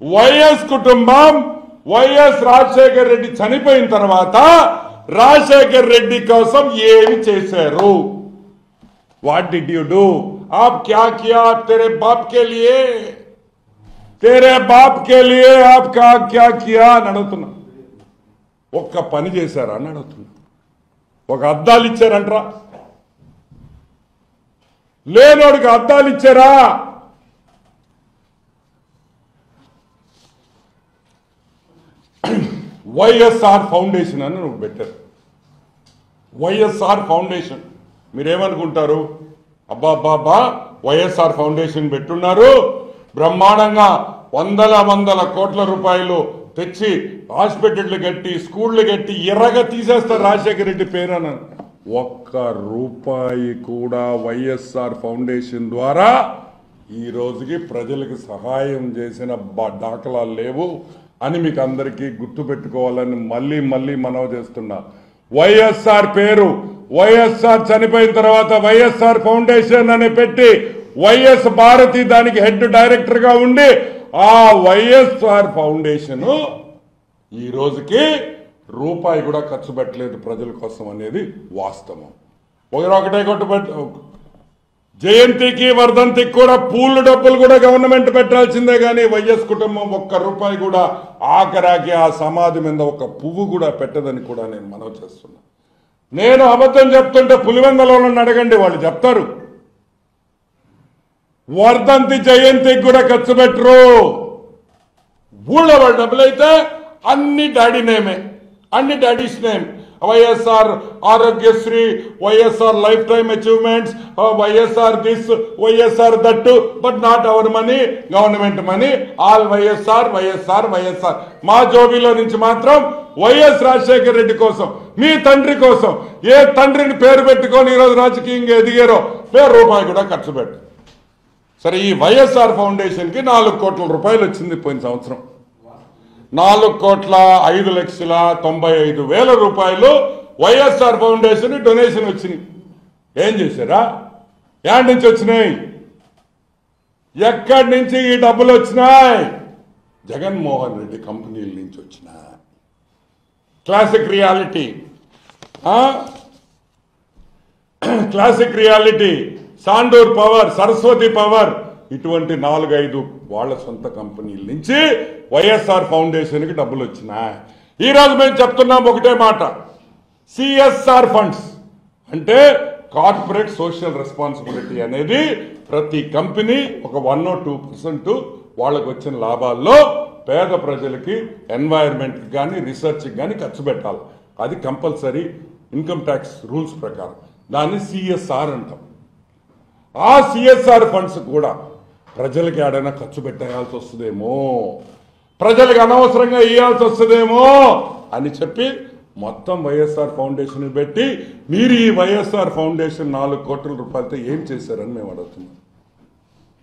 YS కుటుంబం YS Rajasekhar Reddy చనిపోయిన తర్వాత రాజశేఖర్ రెడ్డి కోసం ఏమి చేశారు? What did you do? आप क्या किया तेरे बाप के लिए? तेरे बाप के लिए आप क्या किया అని అడుగుతున్నా. ఒక్క పని చేశారా అని అడుగుతున్నా. ఒక అద్దాలు ఇచ్చారంటరా? లేనోడికి అద్దాలు ఇచ్చారా? వైఎస్ఆర్ ఫౌండేషన్ అని నువ్వు పెట్టారు. వైఎస్ఆర్ ఫౌండేషన్ మీరేమనుకుంటారు? అబ్బాబ్బాబ్బా వైఎస్ఆర్ ఫౌండేషన్ పెట్టున్నారు, బ్రహ్మాండంగా వందల కోట్ల రూపాయలు తెచ్చి హాస్పిటళ్లు కట్టి స్కూళ్లు కట్టి ఎర్రగా తీసేస్తారు రాజశేఖర రెడ్డి పేరున. ఒక్క రూపాయి కూడా వైఎస్ఆర్ ఫౌండేషన్ ద్వారా ఈ రోజుకి ప్రజలకు సహాయం చేసిన దాఖలాలు లేవు అని మీకు అందరికీ గుర్తు పెట్టుకోవాలని మళ్ళీ మనవి చేస్తున్నా. వైఎస్ఆర్ పేరు వైఎస్ఆర్ చనిపోయిన తర్వాత వైఎస్ఆర్ ఫౌండేషన్ అని పెట్టి వైఎస్ భారతి దానికి హెడ్ డైరెక్టర్ గా ఉండి ఆ వైఎస్ఆర్ ఫౌండేషన్ ఈ రోజుకి రూపాయి కూడా ఖర్చు పెట్టలేదు ప్రజల కోసం అనేది వాస్తవం. ఒకటే జయంతికి వర్ధంతికి కూడా పూలు డబ్బులు కూడా గవర్నమెంట్ పెట్టాల్సిందే కానీ వైఎస్ కుటుంబం ఒక్క రూపాయి కూడా ఆఖరాకి ఆ సమాధి మీద ఒక పువ్వు కూడా పెట్టదని కూడా నేను మనవి చేస్తున్నా. నేను అబద్ధం చెప్తుంటే పులివెందలో అడగండి, వాళ్ళు చెప్తారు. వర్ధంతి జయంతికి కూడా ఖర్చు పెట్టరు. ఊళ్ళో వాళ్ళ డబ్బులైతే అన్ని డాడీ నేమే, అన్ని daddy's name. YSR Aarogyasri, YSR lifetime achievements, YSR this, YSR that, but not our money, government money, all YSR YSR YSR. మా జోబీలో నుంచి మాత్రం వైఎస్ రాజశేఖర రెడ్డి కోసం, మీ తండ్రి కోసం, ఏ తండ్రిని పేరు పెట్టుకొని ఈరోజు రాజకీయంగా ఎదిగారో రూపాయి కూడా ఖర్చు పెట్టు. సరే, ఈ వైఎస్ఆర్ ఫౌండేషన్ కి 4 కోట్ల రూపాయలు వచ్చింది పోయిన సంవత్సరం. 4,95,95,000 రూపాయలు వైఎస్ఆర్ ఫౌండేషన్ డొనేషన్ వచ్చినాయి. ఏం చేశారా? ఎక్కడి నుంచి వచ్చినాయి? ఎక్కడి నుంచి ఈ డబ్బులు వచ్చినాయి? జగన్మోహన్ రెడ్డి కంపెనీల నుంచి వచ్చినాయి. Classic reality, Sandur power, Saraswati power, ఇటువంటి 4-5 వాళ్ళ సొంత కంపెనీల నుంచి వైఎస్ఆర్ ఫౌండేషన్ కి డబ్బులు వచ్చినాయి. ఈ రోజు మేము చెప్తున్నాం ఒకటే మాట, సిఎస్ఆర్ ఫండ్స్ అంటే కార్పొరేట్ సోషల్ రెస్పాన్సిబిలిటీ అనేది ప్రతి కంపెనీ ఒక 1 or 2% వాళ్ళకు వచ్చిన లాభాల్లో పేద ప్రజలకి, ఎన్వైరన్మెంట్ కానీ రీసెర్చ్ కానీ ఖర్చు పెట్టాలి. అది కంపల్సరీ ఇన్కమ్ ట్యాక్స్ రూల్స్ ప్రకారం. దాన్ని సిఎస్ఆర్ అంటాం. ఆ సిఎస్ఆర్ ఫండ్స్ కూడా ప్రజలకి ఏడైనా ఖర్చు పెట్టేయాల్సి వస్తుందేమో, ప్రజలకు అనవసరంగా ఇవ్వాల్సి వస్తుందేమో అని చెప్పి మొత్తం వైఎస్ఆర్ ఫౌండేషన్ పెట్టి మీరు ఈ వైఎస్ఆర్ ఫౌండేషన్ 4 కోట్ల రూపాయలతో ఏం చేశారని మేము అడుగుతున్నాం.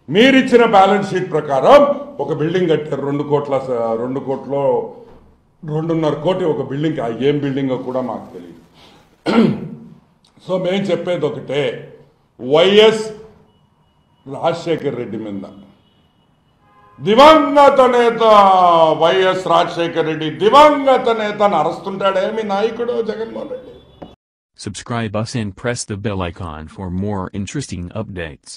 మీరిచ్చిన బ్యాలెన్స్ షీట్ ప్రకారం ఒక బిల్డింగ్ కట్టారు 2,5 కోటి ఒక బిల్డింగ్. ఏం బిల్డింగో కూడా మాకు తెలియదు. సో మేము చెప్పేది ఒకటే, వైఎస్ రాజశేఖర్ రెడ్డి మీద దివంగత నేత వైఎస్ రాజశేఖర్ రెడ్డి దివంగత నేతను అరెస్తుంటాడే మీ నాయకుడు Jaganmohan Reddy. Subscribe us and press the bell icon for more interesting updates.